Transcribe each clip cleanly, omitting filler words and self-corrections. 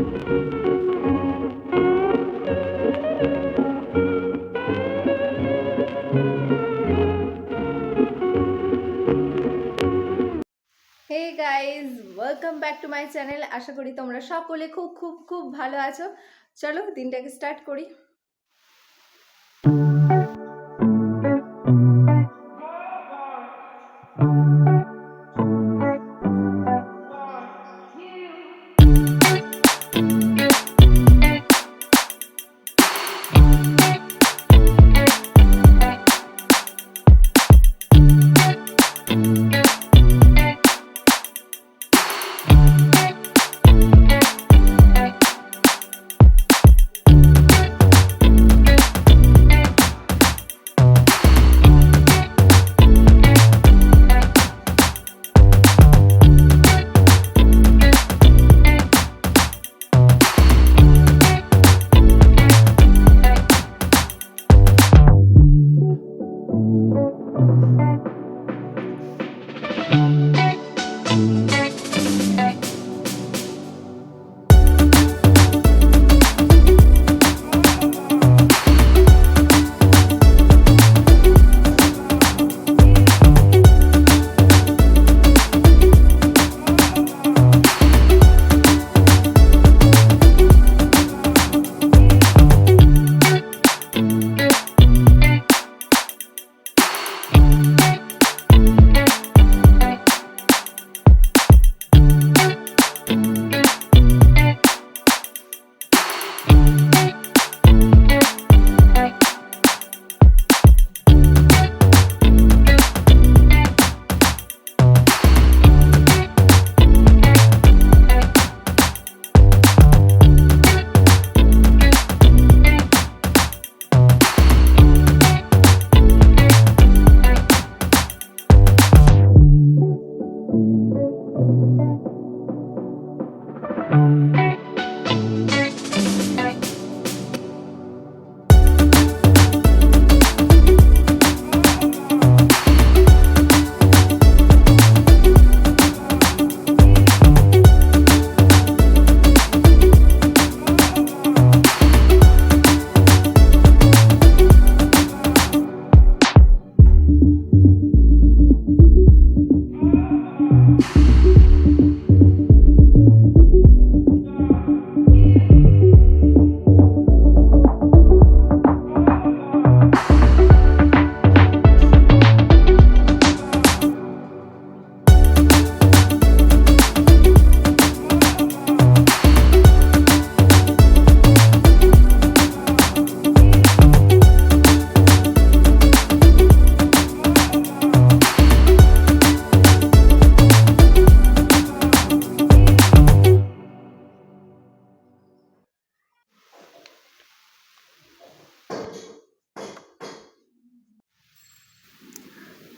Hey guys, welcome back to my channel. আশা করি তোমরা সকলে খুব খুব খুব ভালো আছো। চলো দিনটাকে স্টার্ট করি।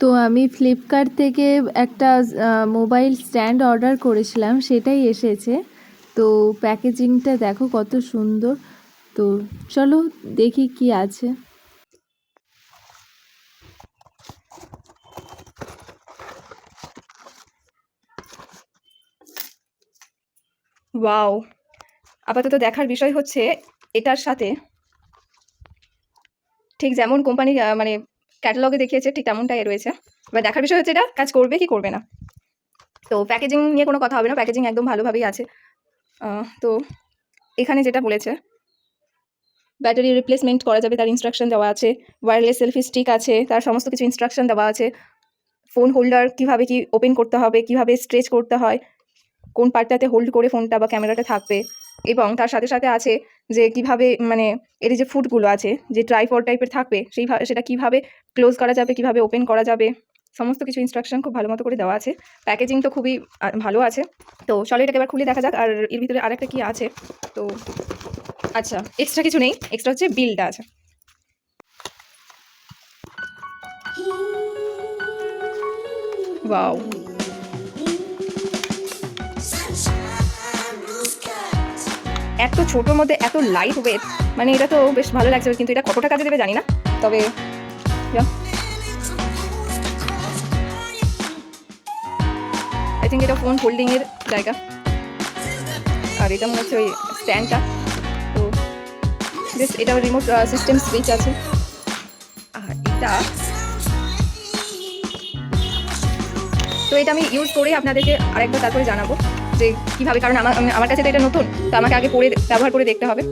তো আমি ফ্লিপকার্ট থেকে একটা মোবাইল স্ট্যান্ড অর্ডার করেছিলাম, সেটাই এসেছে। তো প্যাকেজিংটা দেখো কত সুন্দর। তো চলো দেখি কি আছে। ওয়াও, আপাতত দেখার বিষয় হচ্ছে এটার সাথে ঠিক যেমন কোম্পানি মানে ক্যাটালগে দেখিয়েছে ঠিক তেমনটাই রয়েছে। এবার দেখার বিষয় হচ্ছে এটা কাজ করবে কি করবে না। তো প্যাকেজিং নিয়ে কোনো কথা হবে না, প্যাকেজিং একদম ভালোভাবেই আছে। তো এখানে যেটা বলেছে ব্যাটারি রিপ্লেসমেন্ট করা যাবে তার ইনস্ট্রাকশন দেওয়া আছে, ওয়্যারলেস সেলফি স্টিক আছে, তার সমস্ত কিছু ইনস্ট্রাকশন দেওয়া আছে। ফোন হোল্ডার কীভাবে কি ওপেন করতে হবে, কিভাবে স্ট্রেচ করতে হয়, কোন পার্টটাতে হোল্ড করে ফোনটা বা ক্যামেরাটা থাকবে, এবং তার সাথে সাথে আছে যে কিভাবে মানে এর যে ফুটগুলো আছে যে ট্রাইপড টাইপের থাকবে সেটা কিভাবে ক্লোজ করা যাবে, কিভাবে ওপেন করা যাবে, সমস্ত কিছু ইনস্ট্রাকশন খুব ভালো মতো করে দেওয়া আছে। প্যাকেজিং তো খুবই ভালো আছে। তো চলো এটাকে এবার খুলে দেখা যাক। আর এর ভিতরে আরেকটা কি আছে, তো আচ্ছা এক্সট্রা কিছু নেই, এক্সট্রা হচ্ছে বিলটা আছে। ওয়াও, এত ছোটোর মধ্যে এত লাইট ওয়েট, মানে এটা তো বেশ ভালো লাগছে। কিন্তু এটা কতটা কাজে দেবে জানি না, তবে আই থিঙ্ক এটা ফোন হোল্ডিংয়ের জায়গা। আর এটা মনে হচ্ছে ওই স্ট্যান্ডটা। তো বেশ, এটা রিমোট সিস্টেম সুইচ আছে। আর এটা তো এটা আমি ইউজ করে আপনাদেরকে আরেকবার তারপরে জানাবো যে কীভাবে, কারণ আমার কাছে তো এটা নতুন, তো আমাকে আগে পরে ব্যবহার করে দেখতে হবে।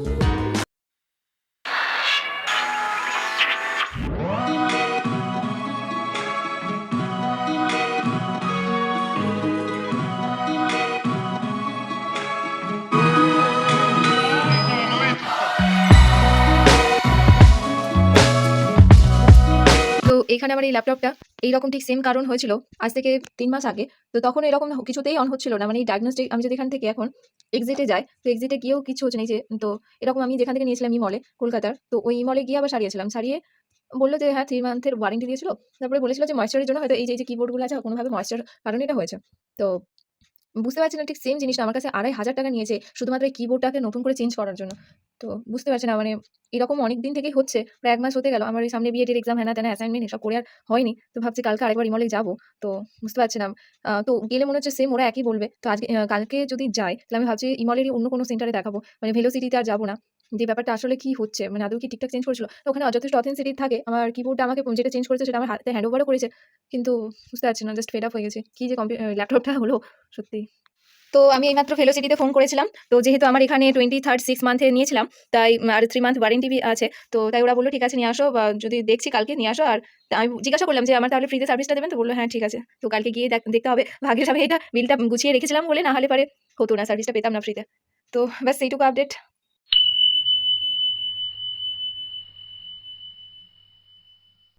তো এখানে আমার এই ল্যাপটপটা এইরকম ঠিক সেম কারণ হয়েছিল আজ থেকে 3 মাস আগে। তো তখন এরকম কিছুতেই অন হচ্ছিল না, মানে এই ডায়াগনস্টিক আমি যদি এখান থেকে এখন এক্সিটে যাই, তো এক্সিটে গিয়েও কিছু হচ্ছে না। এই যে তো এরকম আমি যেখান থেকে নিয়েছিলাম ই মলে, কলকাতার, তো ওই মলে গিয়ে আবার সারিয়েছিলাম। সারিয়ে বললো যে হ্যাঁ 3 মান্থের ওয়ারেন্টি দিয়েছিল। তারপরে বলেছিল যে ময়েশ্চারের জন্য হয়তো এই যে কিবোর্ডগুলো আছে কোনোভাবে ময়েশ্চার কারণে এটা হয়েছে। তো বুঝতে পারছি না, ঠিক সেম জিনিসটা আমার কাছে 2,500 টাকা নিয়েছে শুধুমাত্র এই কিবোর্ডটাকে নতুন করে চেঞ্জ করার জন্য। তো বুঝতে পারছি না, মানে এরকম অনেক দিন থেকেই হচ্ছে, প্রায় 1 মাস হতে গেল। আমার এই সামনে বিএডের এক্সাম, হ্যানা ত্যানা অ্যাসাইনমেন্ট এসব করে আর হয়নি। তো ভাবছি কালকে আরেকবার ইমলে যাবো। তো বুঝতে পারছিলাম, তো গেলে মনে হচ্ছে সেম ওরা একই বলবে। তো আজকে কালকে যদি যাই তাহলে আমি ভাবছি ইমলেরই অন্য কোনো সেন্টারে দেখাবো, মানে ভেলোসিটিতে আর যাবো না। যে ব্যাপারটা আসলে কি হচ্ছে, মানে আদৌ কি ঠিকঠাক চেঞ্জ করেছিল? তো ওখানে যথেষ্ট অথেন্টিসিটি থাকে। আমার কিবোর্ডটা আমাকে যেটা চেঞ্জ করেছে সেটা আমার হাতে হ্যান্ড ওভারও করেছে। কিন্তু বুঝতে পারছি না, জাস্ট ফেড আপ হয়ে গেছি। কি যে ল্যাপটপটা হলো সত্যি। তো আমি এইমাত্র ভেলোসিটিতে ফোন করেছিলাম। তো যেহেতু আমার এখানে 23rd 6 মান্থে নিয়েছিলাম, তাই আর 3 মান্থ ওয়ারেন্টি আছে। তো তাই ওরা বলল ঠিক আছে নিয়ে আসো, বা যদি দেখছি কালকে নিয়ে আসো। আর আমি জিজ্ঞাসা করলাম যে আমার তাহলে ফ্রিতে সার্ভিসটা দেবেন? তো বললো হ্যাঁ ঠিক আছে। তো কালকে গিয়ে দেখতে হবে। ভাগ্যিস আমি এটা বিলটা গুছিয়ে রেখেছিলাম বলে, না হলে পারে হতো না, সার্ভিসটা পেতাম না ফ্রিতে। তো ব্যাস এইটুকু আপডেট।